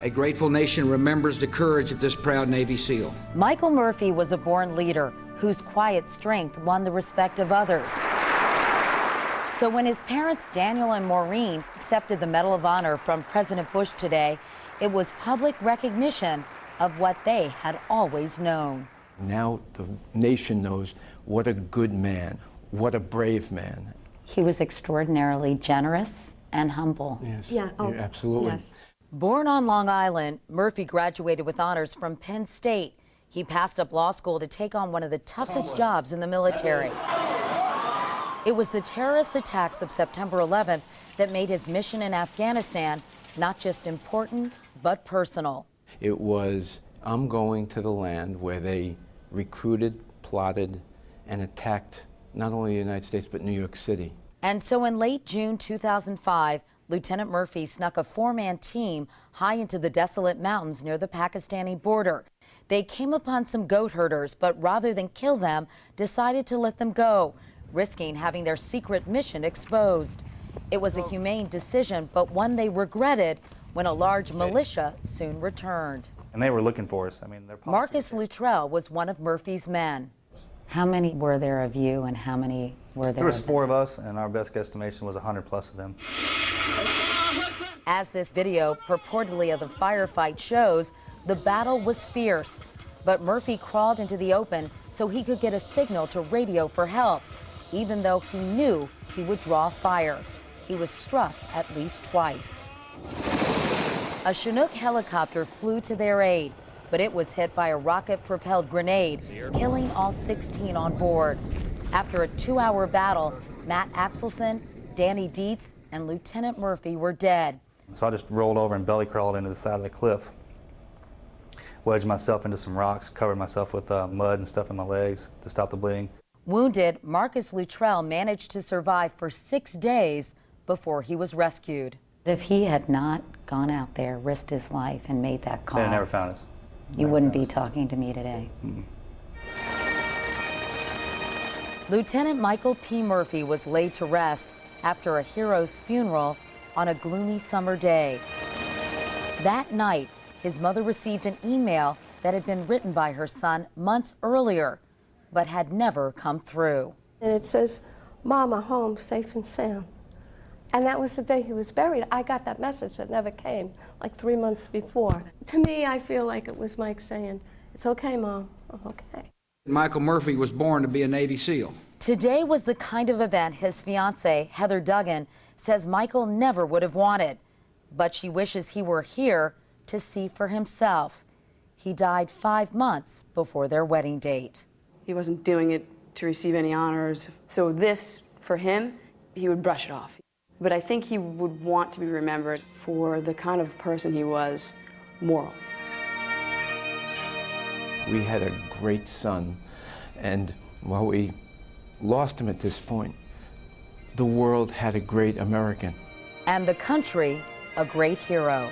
A grateful nation remembers the courage of this proud Navy SEAL. Michael Murphy was a born leader whose quiet strength won the respect of others. So when his parents, Daniel and Maureen, accepted the Medal of Honor from President Bush today, it was public recognition of what they had always known. Now the nation knows what a good man, what a brave man. He was extraordinarily generous and humble. Yes, yeah, absolutely. Yes. Born on Long Island, Murphy graduated with honors from Penn State. He passed up law school to take on one of the toughest jobs in the military. It was the terrorist attacks of September 11th that made his mission in Afghanistan not just important, but personal. It was, I'm going to the land where they recruited, plotted, and attacked not only the United States, but New York City. And so in late June 2005, Lieutenant Murphy snuck a four-man team high into the desolate mountains near the Pakistani border. They came upon some goat herders, but rather than kill them, decided to let them go, risking having their secret mission exposed. It was a humane decision, but one they regretted when a large militia soon returned. And they were looking for us. I mean, Marcus Luttrell was one of Murphy's men. How many were there of you and how many were there? There was 4 of us, and our best guesstimation was 100 plus of them. As this video purportedly of the firefight shows, the battle was fierce, but Murphy crawled into the open so he could get a signal to radio for help, even though he knew he would draw fire. He was struck at least twice. A Chinook helicopter flew to their aid, but it was hit by a rocket-propelled grenade, killing all 16 on board. After a 2-hour battle, Matt Axelson, Danny Dietz, and Lieutenant Murphy were dead. So I just rolled over and belly crawled into the side of the cliff, wedged myself into some rocks, covered myself with mud and stuff in my legs to stop the bleeding. Wounded, Marcus Luttrell managed to survive for 6 days before he was rescued. If he had not gone out there, risked his life, and made that call, They never found us. you wouldn't be talking to me today. Lieutenant Michael.P. Murphy was laid to rest after a hero's funeral on a gloomy summer day. That night, his mother received an email that had been written by her son months earlier, but had never come through. And it says, "Mama, home, safe and sound." And that was the day he was buried. I got that message that never came, like 3 months before. To me, I feel like it was Mike saying, "It's okay, Mom, I'm okay." Michael Murphy was born to be a Navy SEAL. Today was the kind of event his fiancée, Heather Duggan, says Michael never would have wanted, but she wishes he were here to see for himself. He died 5 months before their wedding date. He wasn't doing it to receive any honors, so this, for him, he would brush it off. But I think he would want to be remembered for the kind of person he was, moral. We had a great son, and while we lost him at this point, the world had a great American. And the country, a great hero.